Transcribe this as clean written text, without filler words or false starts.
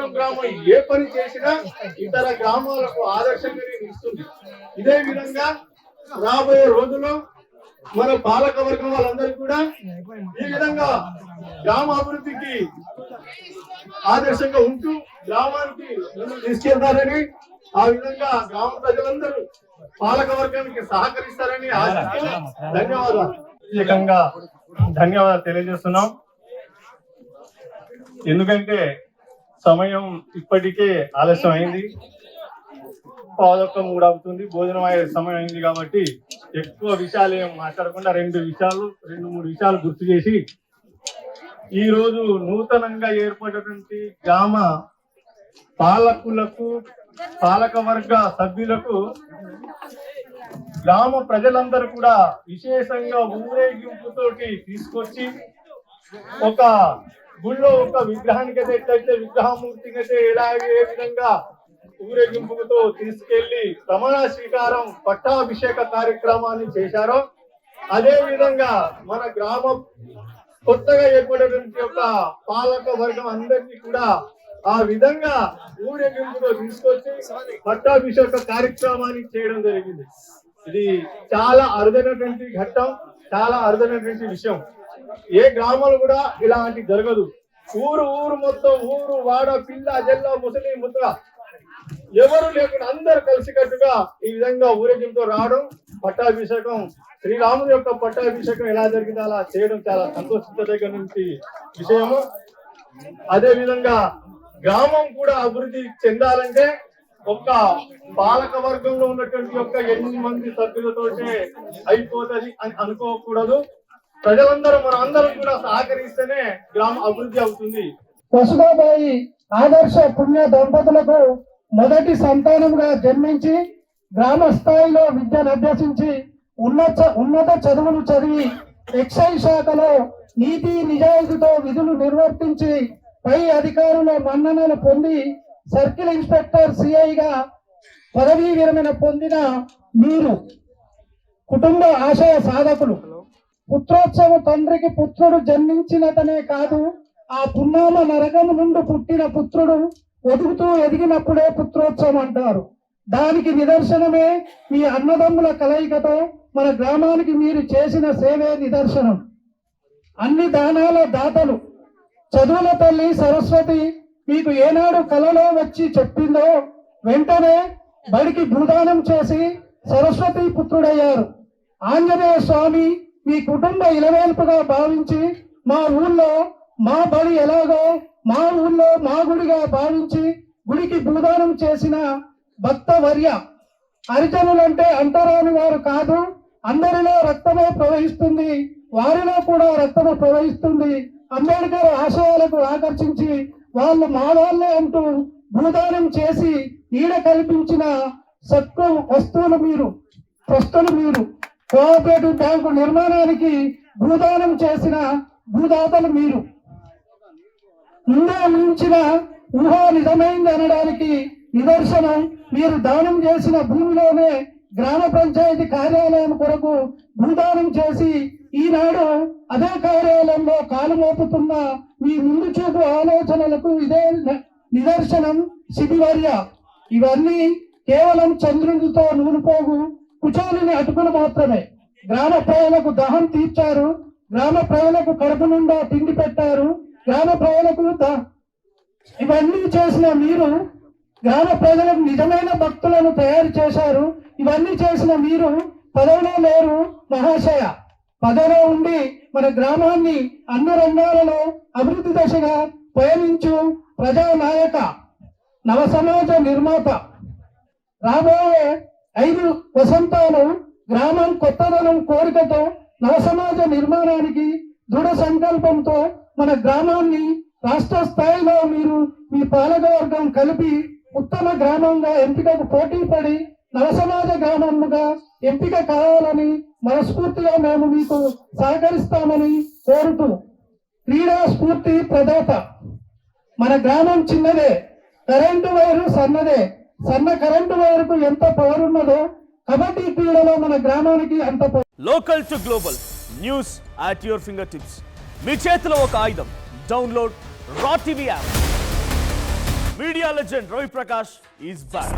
రామపురం గ్రామం ఏ పని చేసినా ఇతర గ్రామాలకు ఆదర్శంగా ఇస్తుంది. ఇదే విధంగా రాబోయే రోజుల్లో మన పాలక వర్గం వాళ్ళందరూ కూడా ఈ విధంగా గ్రామ అభివృద్ధికి ఆదర్శంగా ఉంటూ గ్రామానికి తీసుకెళ్తారని, ఆ విధంగా గ్రామ ప్రజలందరూ పాలక వర్గానికి సహకరిస్తారని ఆశిస్తూ ధన్యవాదాలు. ప్రత్యేకంగా ధన్యవాదాలు తెలియజేస్తున్నాం. ఎందుకంటే సమయం ఇప్పటికే ఆలస్యం అయింది, 2:15 అవుతుంది, భోజనం అయ్యే సమయం అయింది. కాబట్టి ఎక్కువ విషయాలు ఏం మాట్లాడకుండా 2-3 విషయాలు గుర్తు చేసి, ఈ రోజు నూతనంగా ఏర్పడినటువంటి గ్రామ పాలకులకు, పాలక వర్గ సభ్యులకు, గ్రామ ప్రజలందరూ కూడా విశేషంగా ఊరేగింపుతోటి తీసుకొచ్చి ఒక గుళ్ళో ఒక విగ్రహానికి ఎట్లయితే విగ్రహమూర్తికి అయితే ఏ విధంగా ఊరేగింపుతో తీసుకెళ్లి ప్రమాణ స్వీకారం పట్టాభిషేక కార్యక్రమాన్ని చేశారో, అదే విధంగా మన గ్రామ కొత్తగా ఏర్పడినటువంటి ఒక పాలక వర్గం అందరినీ కూడా ఆ విధంగా ఊరేగింపుతో తీసుకొచ్చి పట్టాభిషేక కార్యక్రమాన్ని చేయడం జరిగింది. ఇది చాలా అరుదైనటువంటి ఘట్టం, చాలా అరుదైనటువంటి విషయం. ఏ గ్రామాలు కూడా ఇలాంటి జరగదు. ఊరు మొత్తం, ఊరు వాడ, పిల్ల జల్ల, ముసలి ముద్ద ఎవరు లేకుండా అందరు కలిసికట్టుగా ఈ విధంగా ఊరేగింపుతో రావడం, పట్టాభిషేకం, శ్రీరాముని యొక్క పట్టాభిషేకం ఎలా జరిగిందో అలా చేయడం చాలా సంతోషించదగినటువంటి విషయము. అదే విధంగా గ్రామం కూడా అభివృద్ధి చెందాలంటే ఒక్క పాలక వర్గంలో ఉన్నటువంటి యొక్క 8 మంది సభ్యులతోటే అయిపోతుంది అని అనుకోకూడదు. ప్రజలందరూ మన అందరం కూడా సహకరిస్తేనే గ్రామ అభివృద్ధి అవుతుంది. వసుధాబాయి ఆదర్శ పుణ్య దంపతులకు మొదటి సంతానంగా జన్మించి గ్రామ స్థాయిలో విద్యను అభ్యసించి ఉన్నత చదువులు చదివి ఎక్సైజ్ శాఖలో నీతి నిజాయితీతో విధులు నిర్వర్తించి పై అధికారుల మన్ననలు పొంది సర్కిల్ ఇన్స్పెక్టర్ సిఐగా పదవీ విరమణ పొందిన మీరు కుటుంబ ఆశయ సాధకులు. పుత్రోత్సవ తండ్రికి పుత్రుడు జన్మించినతనే కాదు, ఆ పున్నామ నరకము నుండి పుట్టిన పుత్రుడు ఎదుగుతూ ఎదిగినప్పుడే పుత్రోత్సవం అంటారు. దానికి నిదర్శనమే మీ అన్నదమ్ముల కలయికతో మన గ్రామానికి మీరు చేసిన సేవే నిదర్శనం. అన్ని దానాల దాతలు చదువుల తల్లి సరస్వతి మీకు ఏనాడు కలలో వచ్చి చెప్పిందో వెంటనే బడికి భూదానం చేసి సరస్వతి పుత్రుడయ్యారు. ఆంజనేయ స్వామి మీ కుటుంబ ఇలవేల్పుగా భావించి మా ఊళ్ళో మా బడి ఎలాగో మా ఊళ్ళో మా గుడిగా భావించి గుడికి భూదానం చేసిన భక్త వర్య. హరిజనులంటే అంటరాని వారు కాదు, అందరిలో రక్తమే ప్రవహిస్తుంది, వారిలో కూడా రక్తము ప్రవహిస్తుంది. అంబేద్కర్ ఆశయాలకు ఆకర్షించి వాళ్ళు మా వాళ్ళే అంటూ భూదానం చేసి ఈడ కల్పించిన సత్వ వస్తువులు మీరు, ప్రస్తులు మీరు. కోఆపరేటివ్ బ్యాంకు నిర్మాణానికి భూదానం చేసిన భూదాతలు మీరు. ముందే మించిన ఊహ నిజమైంది అనడానికి నిదర్శనం మీరు దానం చేసిన భూమిలోనే గ్రామ పంచాయతీ కార్యాలయం కొరకు భూదానం చేసి ఈనాడు అదే కార్యాలయంలో కాలు మోపుతున్న మీ ముందు చూపు ఆలోచనలకు ఇదే నిదర్శనం శిబివర్య. ఇవన్నీ కేవలం చంద్రునితో నూలుపోగు కుచోలిని అటుకులు మాత్రమే. గ్రామ ప్రజలకు దహం తీర్చారు, గ్రామ ప్రజలకు కడుపు నిండా తిండి పెట్టారు, గ్రామ ప్రజలకు ఇవన్నీ చేసిన మీరు గ్రామ ప్రజలకు నిజమైన భక్తులను తయారు చేశారు. ఇవన్నీ చేసిన మీరు పదవిలో లేరు మహాశయ. పదవిలో ఉండి మన గ్రామాన్ని అన్ని రంగాలలో అభివృద్ధి దశగా పయనించు ప్రజానాయక, నవ సమాజ నిర్మాత. రాబోయే 5 వసంతాలు గ్రామం కొత్తదనం కోరికతో నవ సమాజ నిర్మాణానికి దృఢ సంకల్పంతో మన గ్రామాన్ని రాష్ట్ర స్థాయిలో మీరు మీ పాలకవర్గం కలిపి ఉత్తమ గ్రామంగా ఎంపికకు పోటీ పడి నవ సమాజ గ్రామముగా ఎంపిక కావాలని మనస్ఫూర్తిగా మేము మీకు సహకరిస్తామని కోరుతూ, క్రీడా స్ఫూర్తి ప్రదాత. మన గ్రామం చిన్నదే, కరెంటు వైరు సన్నదే. సన్న కరెంటు వైరుకు ఎంత పవర్ ఉన్నదో కబడ్డీ క్రీడలో మన గ్రామానికి అంత power. Local to global news at your fingertips. మీ చేతిలో ఒక ఆయుధం. డౌన్లోడ్ రా TV app. Media legend Ravi Prakash is back.